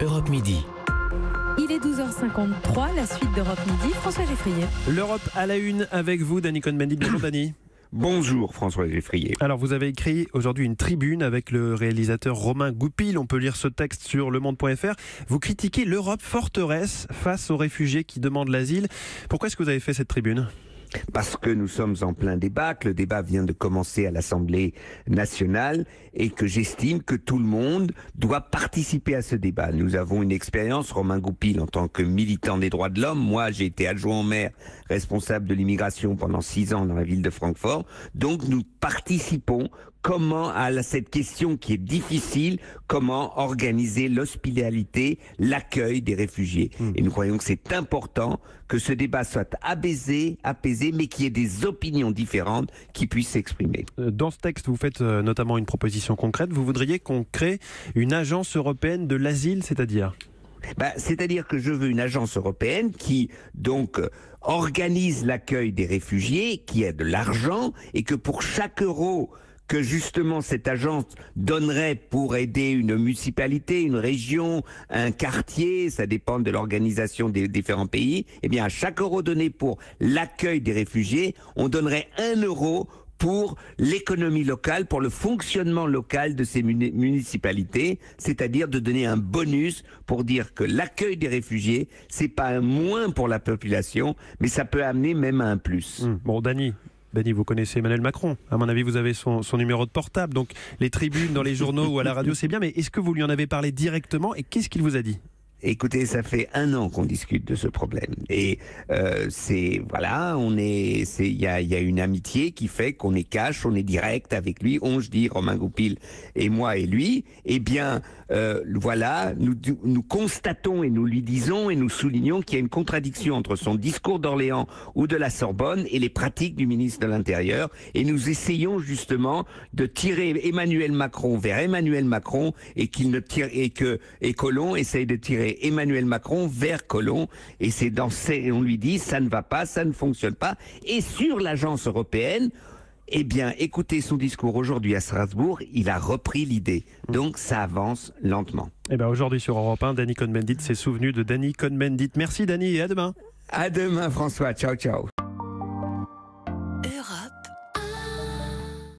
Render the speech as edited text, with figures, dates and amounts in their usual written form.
Europe Midi. Il est 12h53, la suite d'Europe Midi. François Geffrier. L'Europe à la une avec vous, Dany Cohn-Bendit. Bonjour Dany. Bonjour François Geffrier. Alors vous avez écrit aujourd'hui une tribune avec le réalisateur Romain Goupil. On peut lire ce texte sur lemonde.fr. Vous critiquez l'Europe forteresse face aux réfugiés qui demandent l'asile. Pourquoi est-ce que vous avez fait cette tribune ? Parce que nous sommes en plein débat, que le débat vient de commencer à l'Assemblée nationale et que j'estime que tout le monde doit participer à ce débat. Nous avons une expérience, Romain Goupil en tant que militant des droits de l'homme. Moi, j'ai été adjoint au maire responsable de l'immigration pendant 6 ans dans la ville de Francfort. Donc nous participons comment à cette question qui est difficile, comment organiser l'hospitalité, l'accueil des réfugiés. Et nous croyons que c'est important que ce débat soit apaisé, mais qu'il y ait des opinions différentes qui puissent s'exprimer. Dans ce texte, vous faites notamment une proposition concrète. Vous voudriez qu'on crée une agence européenne de l'asile, c'est-à-dire ? C'est-à-dire que je veux une agence européenne qui donc organise l'accueil des réfugiés, qui a de l'argent et que pour chaque euro que justement cette agence donnerait pour aider une municipalité, une région, un quartier, ça dépend de l'organisation des différents pays, eh bien à chaque euro donné pour l'accueil des réfugiés, on donnerait 1 euro pour l'économie locale, pour le fonctionnement local de ces municipalités, c'est-à-dire de donner un bonus pour dire que l'accueil des réfugiés, c'est pas un moins pour la population, mais ça peut amener même à un plus. Bon, Dany, vous connaissez Emmanuel Macron. À mon avis, vous avez son numéro de portable. Donc, les tribunes dans les journaux ou à la radio, c'est bien. Mais est-ce que vous lui en avez parlé directement et qu'est-ce qu'il vous a dit ? Écoutez, ça fait 1 an qu'on discute de ce problème. Et il y a une amitié qui fait qu'on est cash, on est direct avec lui. Je dis Romain Goupil et moi et lui. Eh bien, nous constatons et nous lui disons et nous soulignons qu'il y a une contradiction entre son discours d'Orléans ou de la Sorbonne et les pratiques du ministre de l'Intérieur. Et nous essayons justement de tirer Emmanuel Macron vers Emmanuel Macron et Collomb essaye de tirer Emmanuel Macron vers Collomb, et on lui dit ça ne va pas, ça ne fonctionne pas. Et sur l'agence européenne, eh bien, écoutez son discours aujourd'hui à Strasbourg, il a repris l'idée. Donc ça avance lentement. Eh bien, aujourd'hui sur Europe 1, Dany Cohn-Bendit s'est souvenu de Dany Cohn-Bendit. Merci Dany et à demain. À demain François, ciao ciao.